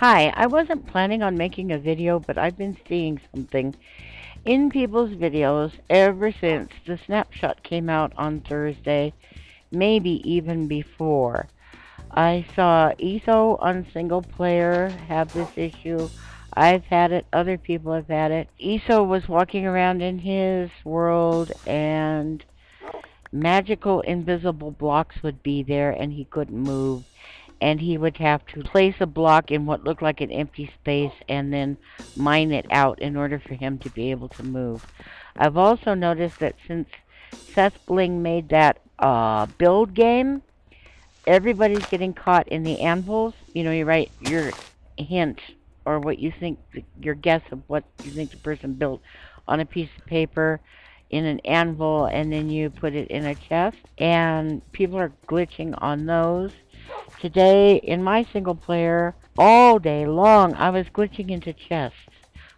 Hi, I wasn't planning on making a video, but I've been seeing something in people's videos ever since the snapshot came out on Thursday, maybe even before. I saw Etho on single player have this issue. I've had it, other people have had it. Etho was walking around in his world and magical invisible blocks would be there and he couldn't move, and he would have to place a block in what looked like an empty space and then mine it out in order for him to be able to move. I've also noticed that since Seth Bling made that build game, everybody's getting caught in the anvils. You know, you write your hint or what you think, your guess of what you think the person built on a piece of paper in an anvil, and then you put it in a chest, and people are glitching on those. Today, in my single player, all day long, I was glitching into chests.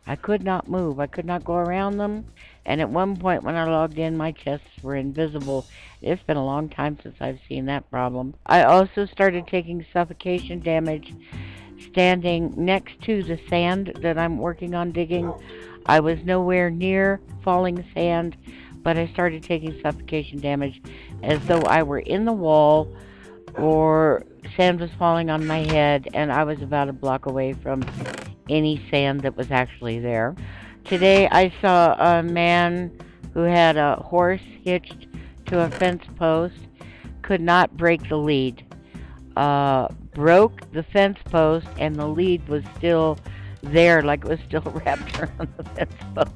I could not move. I could not go around them. And at one point when I logged in, my chests were invisible. It's been a long time since I've seen that problem. I also started taking suffocation damage standing next to the sand that I'm working on digging. I was nowhere near falling sand, but I started taking suffocation damage as though I were in the wall or sand was falling on my head, and I was about a block away from any sand that was actually there. Today I saw a man who had a horse hitched to a fence post, could not break the lead. Broke the fence post, and the lead was still there, like it was still wrapped around the fence post.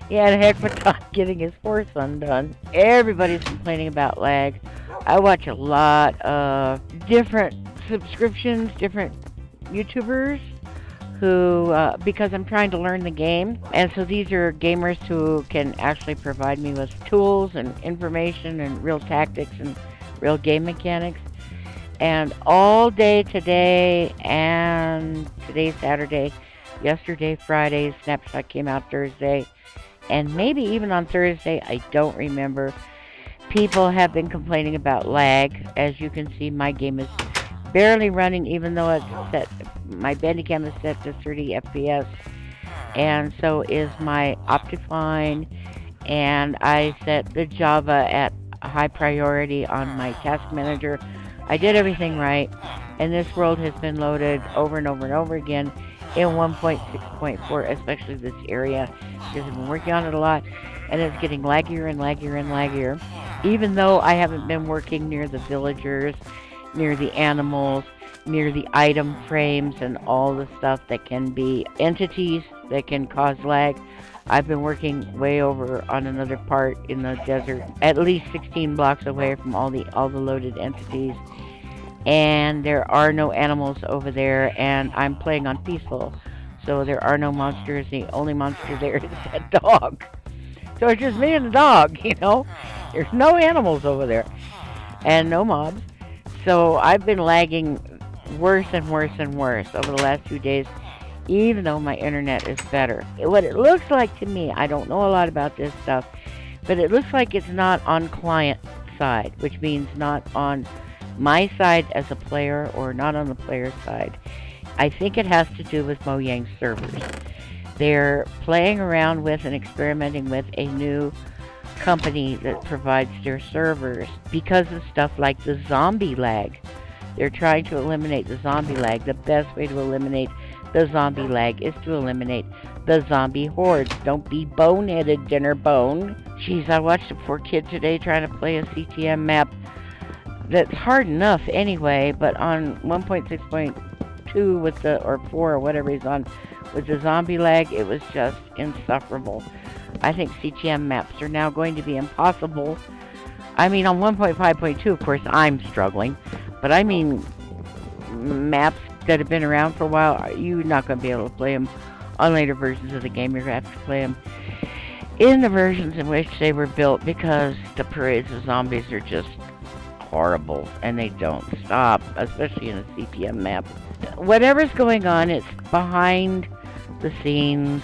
He had a heck of a time getting his horse undone. Everybody's complaining about lag. I watch a lot of different subscriptions, different YouTubers who, because I'm trying to learn the game, and so these are gamers who can actually provide me with tools and information and real tactics and real game mechanics. And all day today, and today's Saturday, yesterday Friday, snapshot came out Thursday, and maybe even on Thursday, I don't remember. People have been complaining about lag. As you can see, my game is barely running, even though it's set. My Bandicam is set to 30 FPS, and so is my Optifine. And I set the Java at high priority on my task manager. I did everything right, and this world has been loaded over and over and over again in 1.6.4, especially this area, because I've been working on it a lot, and it's getting laggier and laggier and laggier. Even though I haven't been working near the villagers, near the animals, near the item frames, and all the stuff that can be entities that can cause lag, I've been working way over on another part in the desert, at least 16 blocks away from all the loaded entities. And there are no animals over there, and I'm playing on peaceful, so there are no monsters. The only monster there is that dog. So it's just me and the dog, you know. There's no animals over there, and no mobs. So I've been lagging worse and worse and worse over the last few days, even though my internet is better. What it looks like to me, I don't know a lot about this stuff, but it looks like it's not on client side, which means not on my side as a player or not on the player side. I think it has to do with Mojang's servers. They're playing around with and experimenting with a new company that provides their servers because of stuff like the zombie lag. They're trying to eliminate the zombie lag. The best way to eliminate the zombie lag is to eliminate the zombie hordes. Don't be boneheaded, dinner bone. Jeez, I watched a poor kid today trying to play a CTM map that's hard enough anyway, but on 1.6.2 with the, or 4 or whatever he's on, with the zombie lag, it was just insufferable. I think CTM maps are now going to be impossible. I mean, on 1.5.2, of course, I'm struggling, but I mean, maps that have been around for a while, you're not going to be able to play them on later versions of the game. You're going to have to play them in the versions in which they were built, because the parades of zombies are just horrible, and they don't stop, especially in a CTM map. Whatever's going on, it's behind the scenes.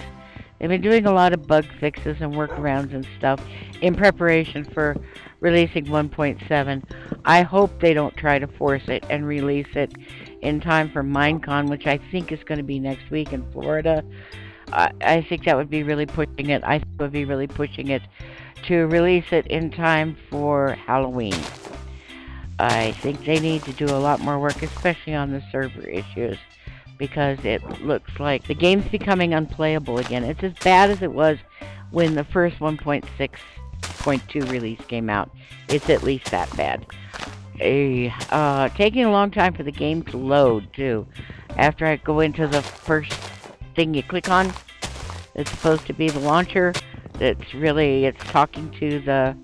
They've been doing a lot of bug fixes and workarounds and stuff in preparation for releasing 1.7. I hope they don't try to force it and release it in time for MineCon, which I think is going to be next week in Florida. I think that would be really pushing it. I think it would be really pushing it to release it in time for Halloween. I think they need to do a lot more work, especially on the server issues, because it looks like the game's becoming unplayable again. It's as bad as it was when the first 1.6.2 release came out. It's at least that bad. Taking a long time for the game to load, too. After I go into the first thing you click on, it's supposed to be the launcher. It's talking to the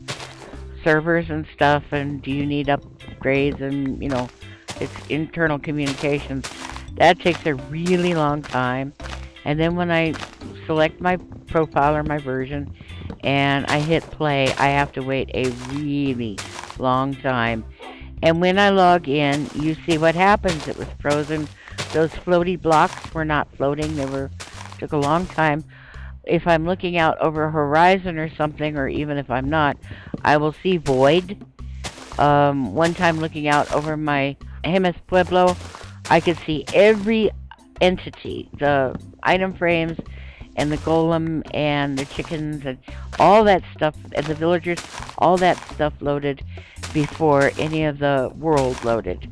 servers and stuff, and do you need upgrades, and, you know, it's internal communications. That takes a really long time. And then when I select my profile or my version and I hit play, I have to wait a really long time. And when I log in, you see what happens. It was frozen. Those floaty blocks were not floating. Took a long time. If I'm looking out over a horizon or something, or even if I'm not, I will see void. One time looking out over my Hemis Pueblo, I could see every entity, the item frames and the golem and the chickens and all that stuff, and the villagers, all that stuff loaded before any of the world loaded.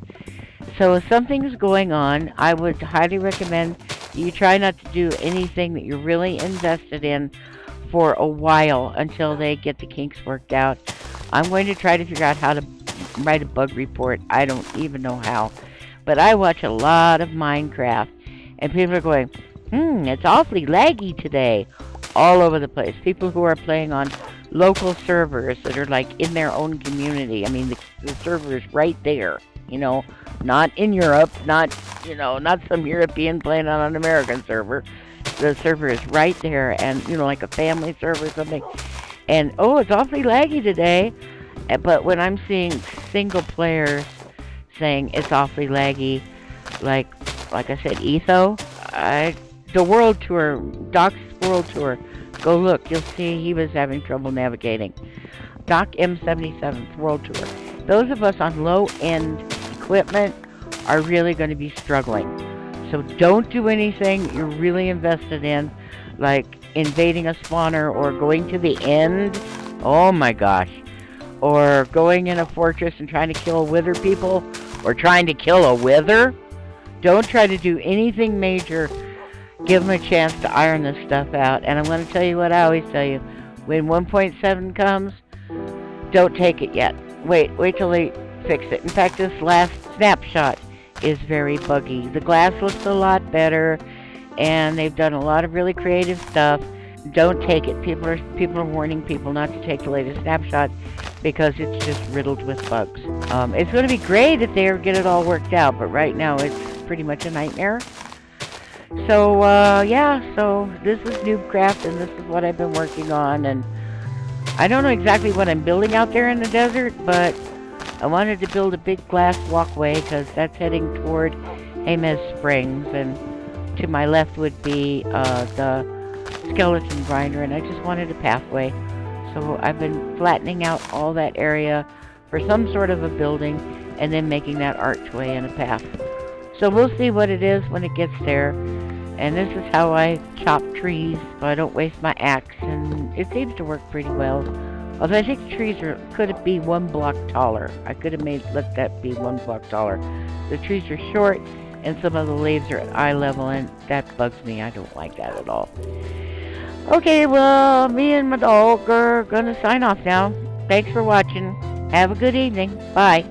So if something's going on, I would highly recommend you try not to do anything that you're really invested in for a while until they get the kinks worked out. I'm going to try to figure out how to write a bug report. I don't even know how. But I watch a lot of MineCraft, and people are going, it's awfully laggy today, all over the place. People who are playing on local servers that are like in their own community. I mean, the server is right there, you know, not in Europe, not some European playing on an American server. The server is right there, and, you know, like a family server or something. And, it's awfully laggy today. But when I'm seeing single players saying it's awfully laggy, like I said, the world tour, Doc's world tour, go look, you'll see he was having trouble navigating. Doc M77's world tour. Those of us on low-end equipment are really going to be struggling. So don't do anything you're really invested in, like invading a spawner or going to the end. Oh my gosh. Or going in a fortress and trying to kill wither people, or trying to kill a wither. Don't try to do anything major. Give them a chance to iron this stuff out. And I'm going to tell you what I always tell you. When 1.7 comes, don't take it yet. Wait till they fix it. In fact, this last snapshot is very buggy. The glass looks a lot better, and they've done a lot of really creative stuff. Don't take it. People are warning people not to take the latest snapshot because it's just riddled with bugs. It's going to be great if they get it all worked out, but right now it's pretty much a nightmare. So, so this is Noobcraft, and this is what I've been working on, and I don't know exactly what I'm building out there in the desert, but I wanted to build a big glass walkway because that's heading toward Hemis Springs, and to my left would be the skeleton grinder, and I just wanted a pathway. So I've been flattening out all that area for some sort of a building and then making that archway and a path. So we'll see what it is when it gets there. And this is how I chop trees so I don't waste my axe, and it seems to work pretty well. Although I think the trees could be 1 block taller. I could have let that be 1 block taller. The trees are short and some of the leaves are at eye level, and that bugs me. I don't like that at all. Okay, well, me and my dog are gonna sign off now. Thanks for watching. Have a good evening. Bye.